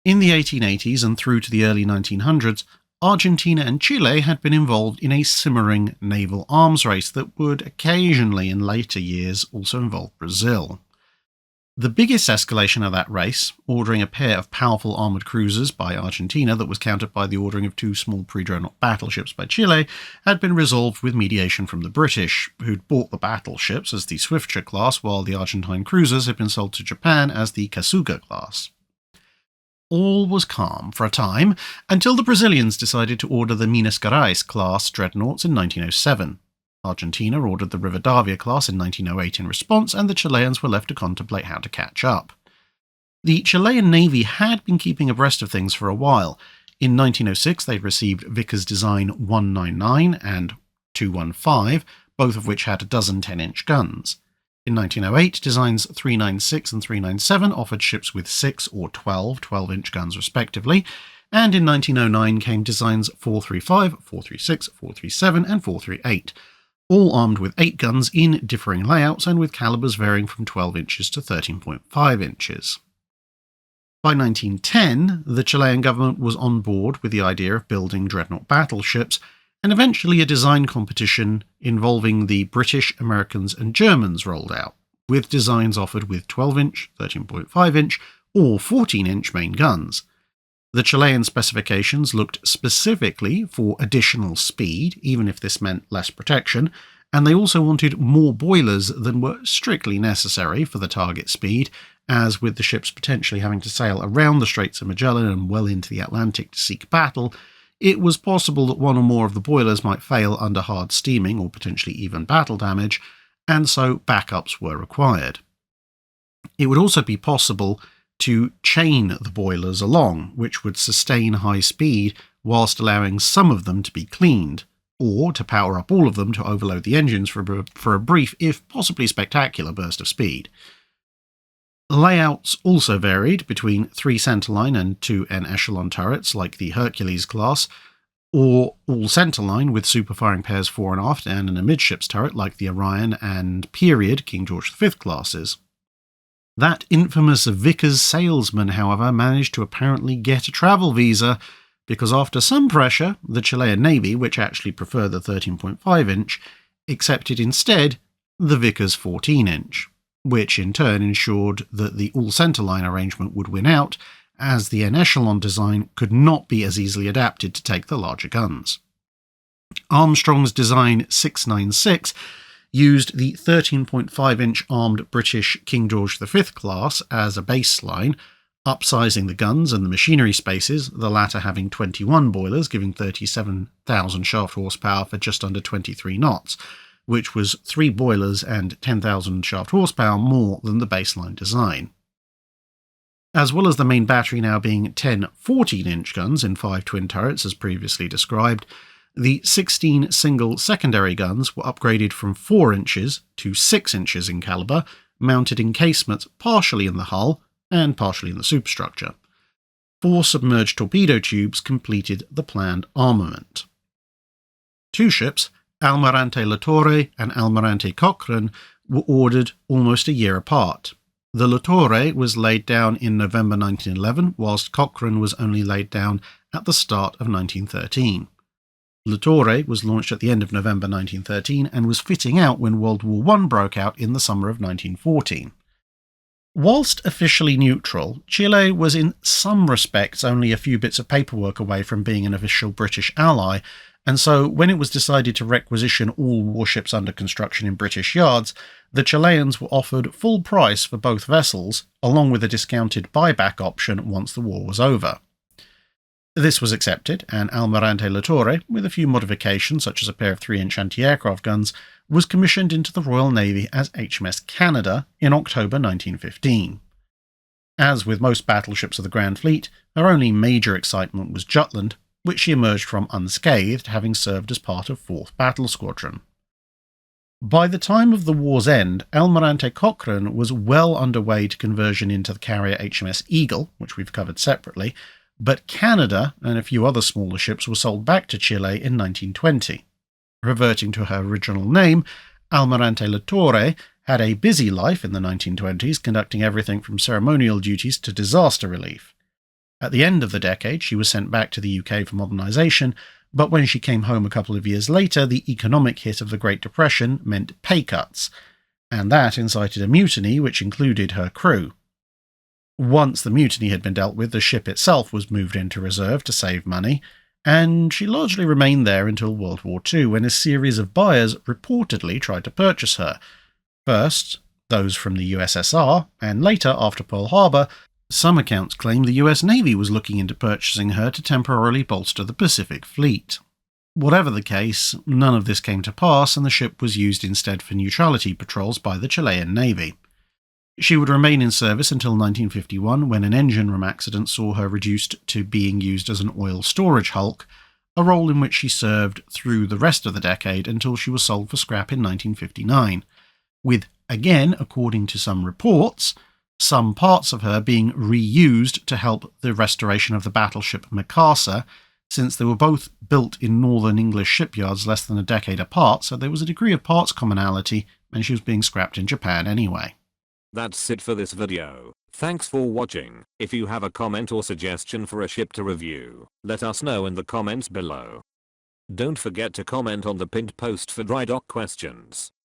In the 1880s and through to the early 1900s, Argentina and Chile had been involved in a simmering naval arms race that would occasionally in later years also involve Brazil. The biggest escalation of that race, ordering a pair of powerful armoured cruisers by Argentina that was countered by the ordering of two small pre-dreadnought battleships by Chile, had been resolved with mediation from the British, who'd bought the battleships as the Swiftsure class while the Argentine cruisers had been sold to Japan as the Kasuga class. All was calm for a time, until the Brazilians decided to order the Minas Gerais class dreadnoughts in 1907. Argentina ordered the Rivadavia class in 1908 in response, and the Chileans were left to contemplate how to catch up. The Chilean Navy had been keeping abreast of things for a while. In 1906 they'd received Vickers Design 199 and 215, both of which had a dozen 10-inch guns. In 1908, designs 396 and 397 offered ships with 6 or 12-inch guns respectively, and in 1909 came designs 435, 436, 437 and 438, all armed with 8 guns in differing layouts and with calibers varying from 12 inches to 13.5 inches. By 1910, the Chilean government was on board with the idea of building dreadnought battleships, and eventually a design competition involving the British, Americans and Germans rolled out, with designs offered with 12-inch, 13.5-inch or 14-inch main guns. The Chilean specifications looked specifically for additional speed, even if this meant less protection, and they also wanted more boilers than were strictly necessary for the target speed, as with the ships potentially having to sail around the Straits of Magellan and well into the Atlantic to seek battle, it was possible that one or more of the boilers might fail under hard steaming or potentially even battle damage, and so backups were required. It would also be possible to chain the boilers along, which would sustain high speed whilst allowing some of them to be cleaned, or to power up all of them to overload the engines for a brief, if possibly spectacular, burst of speed. Layouts also varied between 3 centerline and 2 en-echelon turrets like the Hercules class, or all centerline with super-firing pairs fore and aft and an amidships turret like the Orion and period King George V classes. That infamous Vickers salesman, however, managed to apparently get a travel visa, because after some pressure, the Chilean Navy, which actually preferred the 13.5-inch, accepted instead the Vickers 14-inch. Which in turn ensured that the all-centerline arrangement would win out, as the en-echelon design could not be as easily adapted to take the larger guns. Armstrong's design 696 used the 13.5-inch armed British King George V class as a baseline, upsizing the guns and the machinery spaces, the latter having 21 boilers, giving 37,000 shaft horsepower for just under 23 knots, which was 3 boilers and 10,000 shaft horsepower more than the baseline design. As well as the main battery now being 10 14-inch guns in 5 twin turrets as previously described, the 16 single secondary guns were upgraded from 4 inches to 6 inches in caliber, mounted in casemates partially in the hull and partially in the superstructure. 4 submerged torpedo tubes completed the planned armament. 2 ships, Almirante Latorre and Almirante Cochrane, were ordered almost a year apart. The Latorre was laid down in November 1911, whilst Cochrane was only laid down at the start of 1913. Latorre was launched at the end of November 1913 and was fitting out when World War I broke out in the summer of 1914. Whilst officially neutral, Chile was in some respects only a few bits of paperwork away from being an official British ally, and so when it was decided to requisition all warships under construction in British yards, the Chileans were offered full price for both vessels, along with a discounted buyback option once the war was over. This was accepted, and Almirante Latorre, with a few modifications such as a pair of 3-inch anti-aircraft guns, was commissioned into the Royal Navy as HMS Canada in October 1915. As with most battleships of the Grand Fleet, her only major excitement was Jutland, which she emerged from unscathed, having served as part of 4th Battle Squadron. By the time of the war's end, Almirante Cochrane was well underway to conversion into the carrier HMS Eagle, which we've covered separately, but Canada and a few other smaller ships were sold back to Chile in 1920. Reverting to her original name, Almirante Latorre had a busy life in the 1920s, conducting everything from ceremonial duties to disaster relief. At the end of the decade, she was sent back to the UK for modernisation, but when she came home a couple of years later, the economic hit of the Great Depression meant pay cuts, and that incited a mutiny which included her crew. Once the mutiny had been dealt with, the ship itself was moved into reserve to save money, and she largely remained there until World War II, when a series of buyers reportedly tried to purchase her. First, those from the USSR, and later, after Pearl Harbor, some accounts claim the US Navy was looking into purchasing her to temporarily bolster the Pacific Fleet. Whatever the case, none of this came to pass, and the ship was used instead for neutrality patrols by the Chilean Navy. She would remain in service until 1951, when an engine room accident saw her reduced to being used as an oil storage hulk, a role in which she served through the rest of the decade until she was sold for scrap in 1959, with, again, according to some reports, some parts of her being reused to help the restoration of the battleship Macassar, since they were both built in northern English shipyards less than a decade apart, so there was a degree of parts commonality, and she was being scrapped in Japan anyway. That's it for this video. Thanks for watching. If you have a comment or suggestion for a ship to review, let us know in the comments below. Don't forget to comment on the pinned post for dry dock questions.